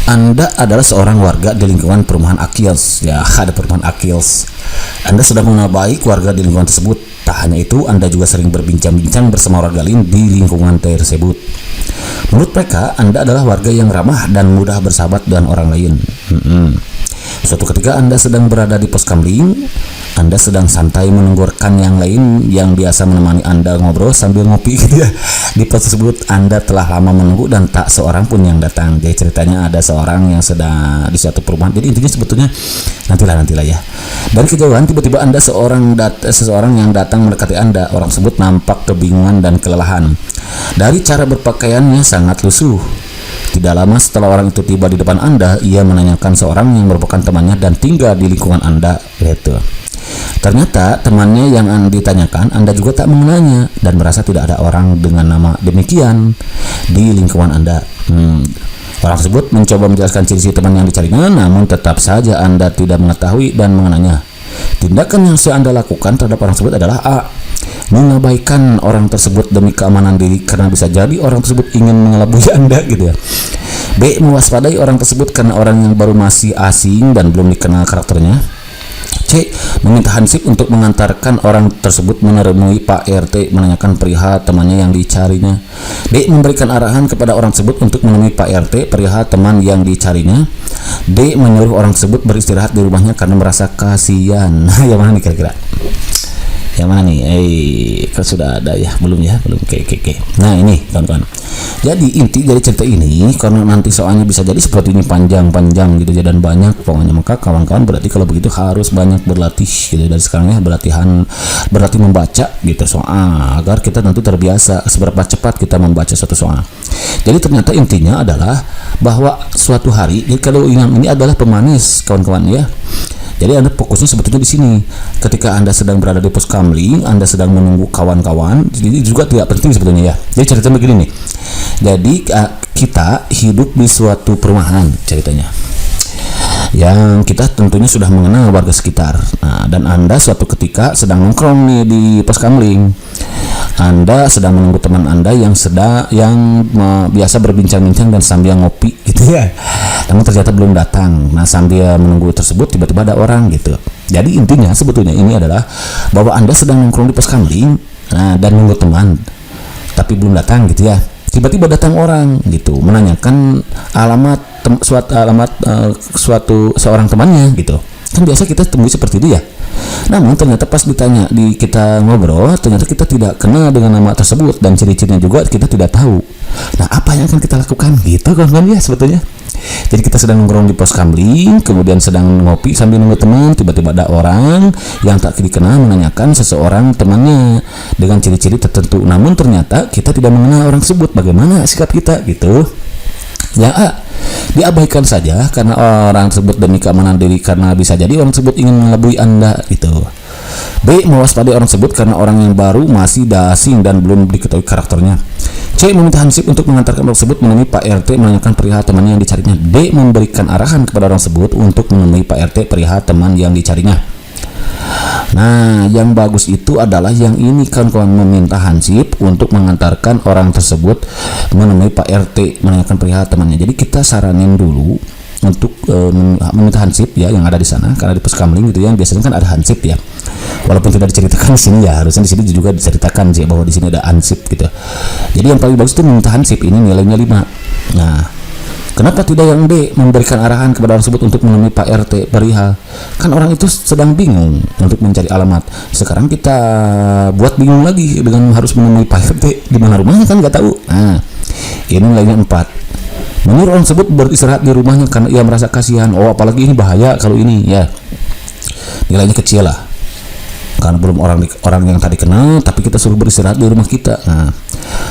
Anda adalah seorang warga di lingkungan perumahan Akils. Ya, ada perumahan Akils. Anda sudah mengenal baik warga di lingkungan tersebut. Tak hanya itu, Anda juga sering berbincang-bincang bersama warga lain di lingkungan tersebut. Menurut mereka, Anda adalah warga yang ramah dan mudah bersahabat dengan orang lain. Suatu ketika Anda sedang berada di pos kamling, Anda sedang santai menunggu rekan yang lain yang biasa menemani Anda ngobrol sambil ngopi gitu ya. Di pos tersebut Anda telah lama menunggu dan tak seorang pun yang datang. Jadi ceritanya ada seorang yang sedang di suatu perumahan. Jadi intinya sebetulnya nantilah ya. Dari kejauhan tiba-tiba Anda seseorang yang datang mendekati Anda. Orang tersebut nampak kebingungan dan kelelahan. Dari cara berpakaiannya sangat lusuh. Tidak lama setelah orang itu tiba di depan Anda, ia menanyakan seorang yang merupakan temannya dan tinggal di lingkungan Anda. Gitu. Ternyata temannya yang ditanyakan Anda juga tak mengenalnya dan merasa tidak ada orang dengan nama demikian di lingkungan Anda. Orang tersebut mencoba menjelaskan ciri-ciri teman yang dicarinya, namun tetap saja Anda tidak mengetahui dan mengenalnya. Tindakan yang Anda lakukan terhadap orang tersebut adalah A. Mengabaikan orang tersebut demi keamanan diri karena bisa jadi orang tersebut ingin mengelabui Anda gitu ya. B. Mewaspadai orang tersebut karena orang yang baru masih asing dan belum dikenal karakternya. C. Meminta hansip untuk mengantarkan orang tersebut menemui Pak RT menanyakan perihal temannya yang dicarinya. D. Memberikan arahan kepada orang tersebut untuk menemui Pak RT perihal teman yang dicarinya. D. Menyuruh orang tersebut beristirahat di rumahnya karena merasa kasihan. Yang mana nih kira-kira? Yang mana nih? Kan sudah ada ya? Belum ya? Belum. Oke. Nah ini kawan-kawan. Jadi inti dari cerita ini, karena nanti soalnya bisa jadi seperti ini panjang gitu ya, dan banyak pokoknya, maka kawan-kawan berarti kalau begitu harus banyak berlatih gitu dari sekarang ya, berlatih membaca gitu soal agar kita nanti terbiasa seberapa cepat kita membaca suatu soal. Jadi ternyata intinya adalah bahwa suatu hari, jadi kalau ini adalah pemanis kawan-kawan ya. Jadi Anda fokusnya sebetulnya di sini. Ketika Anda sedang berada di pos kamling, Anda sedang menunggu kawan-kawan, jadi juga tidak penting sebetulnya ya. Jadi ceritanya begini nih. Jadi kita hidup di suatu perumahan ceritanya, yang kita tentunya sudah mengenal warga sekitar. Nah, dan Anda suatu ketika sedang nongkrong nih di pos kamling. Anda sedang menunggu teman Anda yang biasa berbincang-bincang dan sambil ngopi gitu ya. Namun ternyata belum datang. Nah, sambil menunggu tersebut tiba-tiba ada orang gitu. Jadi intinya sebetulnya ini adalah bahwa Anda sedang nongkrong di pos kamling, dan nunggu teman, tapi belum datang gitu ya. Tiba-tiba datang orang gitu, menanyakan seorang temannya gitu. Kan biasa kita temui seperti itu ya. Namun ternyata pas ditanya kita ngobrol, ternyata kita tidak kenal dengan nama tersebut dan ciri-cirinya juga kita tidak tahu. Nah, apa yang akan kita lakukan gitu kawan-kawan ya sebetulnya. Jadi kita sedang nongkrong di pos kamling, kemudian sedang ngopi sambil nunggu teman, tiba-tiba ada orang yang tak dikenal menanyakan seseorang temannya dengan ciri-ciri tertentu. Namun ternyata kita tidak mengenal orang tersebut. Bagaimana sikap kita gitu? Ya A, diabaikan saja karena orang tersebut demi keamanan diri karena bisa jadi orang tersebut ingin mengelabui Anda gitu. B. Mewaspadai orang tersebut karena orang yang baru masih asing dan belum diketahui karakternya. C. Meminta hansip untuk mengantarkan orang tersebut menemui Pak RT menanyakan perihal temannya yang dicarinya. D. Memberikan arahan kepada orang tersebut untuk menemui Pak RT perihal teman yang dicarinya. Nah, yang bagus itu adalah yang ini kan, kawan, meminta hansip untuk mengantarkan orang tersebut menemui Pak RT menanyakan perihal temannya. Jadi kita saranin dulu untuk meminta hansip ya yang ada di sana, karena di pos kamling gitu ya biasanya kan ada hansip ya. Walaupun tidak diceritakan di sini ya, harusnya di sini juga diceritakan sih bahwa di sini ada hansip gitu. Jadi yang paling bagus itu meminta hansip, ini nilainya 5. Nah, kenapa tidak yang D, memberikan arahan kepada orang tersebut untuk menemui Pak RT perihal? Kan orang itu sedang bingung untuk mencari alamat. Sekarang kita buat bingung lagi dengan harus menemui Pak RT di mana rumahnya, kan nggak tahu. Nah, ini nilainya 4. Menyuruh orang tersebut beristirahat di rumahnya karena ia merasa kasihan. Oh, apalagi ini bahaya kalau ini ya. Nilainya kecil lah. Karena belum orang yang tadi kenal, tapi kita suruh beristirahat di rumah kita. Nah,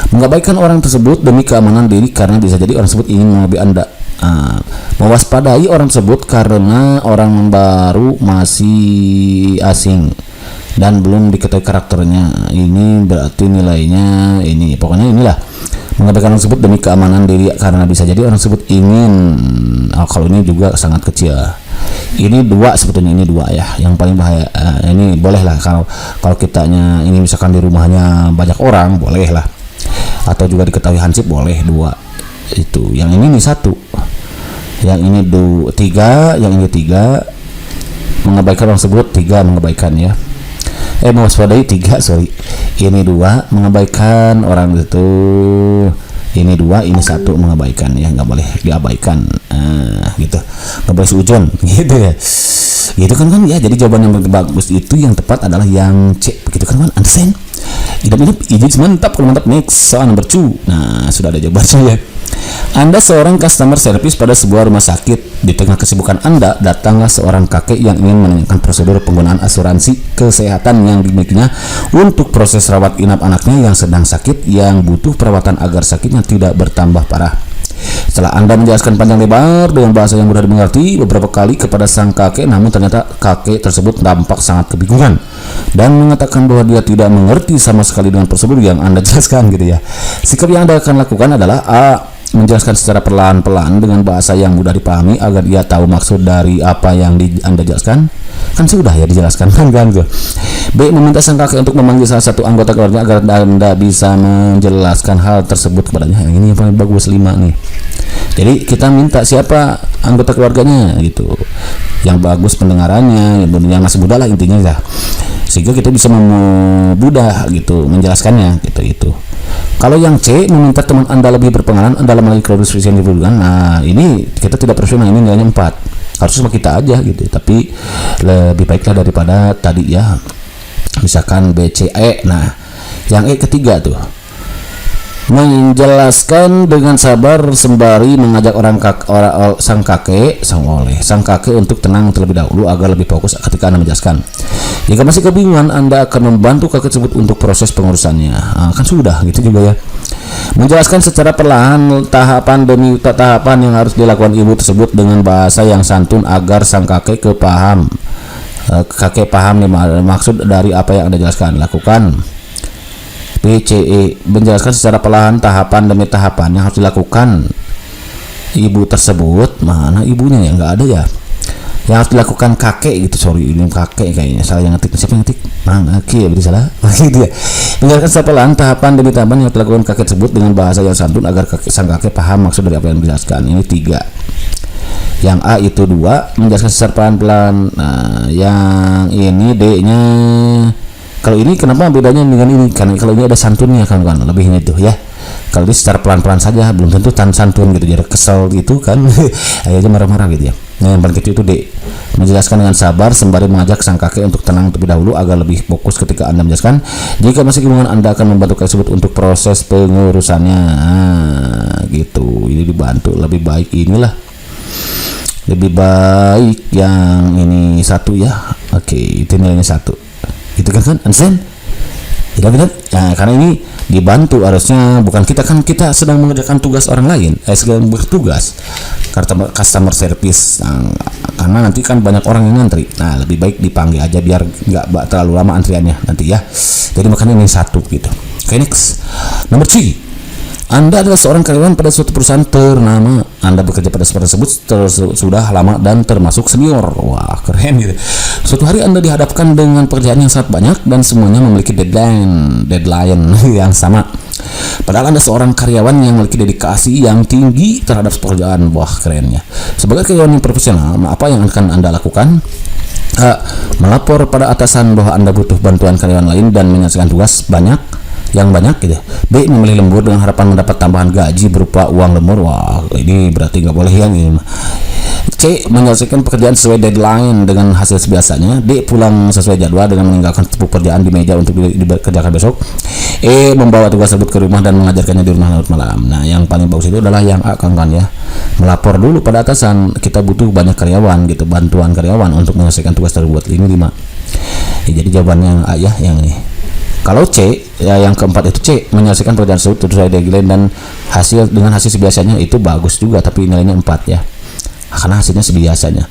mengabaikan orang tersebut demi keamanan diri karena bisa jadi orang tersebut ingin mengelabui Anda. Mewaspadai orang tersebut karena orang baru masih asing dan belum diketahui karakternya. Ini berarti nilainya ini. Pokoknya inilah, mengabaikan orang tersebut demi keamanan diri karena bisa jadi orang tersebut ingin. Kalau ini juga sangat kecil. Ini 2 sebetulnya, ini 2 ya. Yang paling bahaya ini boleh lah kalau kitanya ini misalkan di rumahnya banyak orang, boleh lah. Atau juga diketahui hansip boleh 2. Itu. Yang ini nih 1. Yang ini 3, yang ini 3, mengabaikan orang tersebut 3 mengabaikan ya. Mewaspadai 3, sorry. Ini 2 mengabaikan orang itu. Ini 2, ini 1 mengabaikan ya, nggak boleh diabaikan. Gitu. Nggak boleh seujun gitu ya. Gitu kan ya. Jadi jawaban yang bagus itu yang tepat adalah yang C. Begitu kan? Understand? Idap-idap izin mantap, kalau mantap next soal nomor 2. Nah, sudah ada jawabannya ya. Anda seorang customer service pada sebuah rumah sakit. Di tengah kesibukan Anda, datanglah seorang kakek yang ingin menanyakan prosedur penggunaan asuransi kesehatan yang dimilikinya untuk proses rawat inap anaknya yang sedang sakit, yang butuh perawatan agar sakitnya tidak bertambah parah. Setelah Anda menjelaskan panjang lebar dengan bahasa yang mudah dimengerti beberapa kali kepada sang kakek, namun ternyata kakek tersebut tampak sangat kebingungan dan mengatakan bahwa dia tidak mengerti sama sekali dengan prosedur yang Anda jelaskan gitu ya. Sikap yang Anda akan lakukan adalah A. Menjelaskan secara perlahan-pelan dengan bahasa yang mudah dipahami agar dia tahu maksud dari apa yang Anda jelaskan. Kan sudah ya dijelaskan kan gitu. B. Meminta sang kakek untuk memanggil salah satu anggota keluarga agar Anda bisa menjelaskan hal tersebut kepadanya. Yang ini yang paling bagus 5 nih. Jadi kita minta siapa anggota keluarganya gitu, yang bagus pendengarannya, yang masih muda lah intinya ya, sehingga kita bisa mudah gitu menjelaskannya gitu itu. Kalau yang C, meminta teman Anda lebih berpengalaman dalam hal klarifikasi yang dibutuhkan. Nah, ini kita tidak profesional, ini nilainya 4. Harus sama kita aja gitu. Tapi lebih baiklah daripada tadi ya. Misalkan B, C, E. Nah, yang E ketiga tuh. Menjelaskan dengan sabar sembari mengajak sang kakek untuk tenang terlebih dahulu agar lebih fokus ketika Anda menjelaskan. Jika masih kebingungan, Anda akan membantu kakek tersebut untuk proses pengurusannya. Kan sudah gitu juga ya. Menjelaskan secara perlahan tahapan demi tahapan yang harus dilakukan ibu tersebut dengan bahasa yang santun agar sang kakek paham nih maksud dari apa yang Anda jelaskan. Lakukan. PCE, menjelaskan secara perlahan tahapan demi tahapan yang harus dilakukan ibu tersebut. Mana ibunya ya, nggak ada ya, yang harus dilakukan kakek gitu. Sorry, ini kakek kayaknya salah yang ngetik. Siapa yang ngetik? Oke, berarti salah. Gitu ya. Menjelaskan secara perlahan tahapan demi tahapan yang harus dilakukan kakek tersebut dengan bahasa yang santun agar sang kakek paham maksud dari apa yang dijelaskan. Ini 3. Yang A itu 2, menjelaskan secara pelan-pelan. Nah, yang ini D-nya. Kalau ini kenapa bedanya dengan ini? Karena kalau ini ada santunnya kan lebihnya itu ya. Kalau ini secara pelan-pelan saja, belum tentu santun gitu, jadi kesel gitu kan. Akhirnya marah-marah gitu ya. Nah, yang paling kecil itu D. Menjelaskan dengan sabar sembari mengajak sang kakek untuk tenang terlebih dahulu agar lebih fokus ketika Anda menjelaskan. Jika masih kebingungan, Anda akan membantu kakek tersebut untuk proses pengurusannya. Gitu. Ini dibantu lebih baik inilah. Lebih baik yang ini 1 ya. Oke, itu nilainya 1. Gitu kan understand? Tidak. Nah, karena ini dibantu harusnya, bukan kita kan, kita sedang mengerjakan tugas orang lain, sedang bertugas karena customer service. Nah, karena nanti kan banyak orang yang ngantri. Nah, lebih baik dipanggil aja biar nggak terlalu lama antriannya nanti ya. Jadi makanya ini 1 gitu. Oke, next. Nomor 3. Anda adalah seorang karyawan pada suatu perusahaan ternama. Anda bekerja pada perusahaan tersebut sudah lama dan termasuk senior. Wah, keren gitu. Suatu hari Anda dihadapkan dengan pekerjaan yang sangat banyak dan semuanya memiliki deadline yang sama. Padahal Anda seorang karyawan yang memiliki dedikasi yang tinggi terhadap pekerjaan. Wah, kerennya. Sebagai karyawan yang profesional, apa yang akan Anda lakukan? Melapor pada atasan bahwa Anda butuh bantuan karyawan lain dan menyelesaikan tugas yang banyak gitu. B. Memilih lembur dengan harapan mendapat tambahan gaji berupa uang lembur. Wah, ini berarti nggak boleh yang ini. C. Menyelesaikan pekerjaan sesuai deadline dengan hasil sebiasanya. D. Pulang sesuai jadwal dengan meninggalkan pekerjaan di meja untuk dikerjakan besok. E. Membawa tugas tersebut ke rumah dan mengajarkannya di rumah larut malam. Nah, yang paling bagus itu adalah yang A kan ya. Melapor dulu pada atasan, kita butuh banyak karyawan gitu, bantuan karyawan untuk menyelesaikan tugas tersebut. Ini 5. Ya, jadi jawabannya yang A ya, yang ini. Kalau C, ya yang keempat itu C, menyelesaikan pekerjaan tersebut sesuai deadline dan dengan hasil sebiasanya, itu bagus juga, tapi nilainya 4 ya. Karena hasilnya sebiasanya.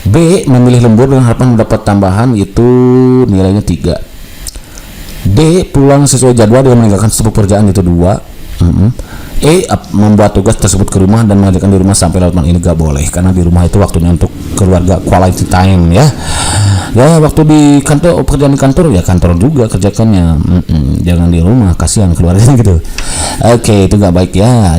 B. Memilih lembur dengan harapan mendapat tambahan, itu nilainya 3. D. Pulang sesuai jadwal dengan meninggalkan sebuah pekerjaan, itu 2. E. Membuat tugas tersebut ke rumah dan mengajarkan di rumah sampai larut malam. Ini gak boleh, karena di rumah itu waktunya untuk keluarga, quality time ya. Ya, waktu di kantor, pekerjaan di kantor ya kantor juga kerjakannya. Jangan di rumah, kasihan keluarganya gitu. Oke, itu gak baik ya.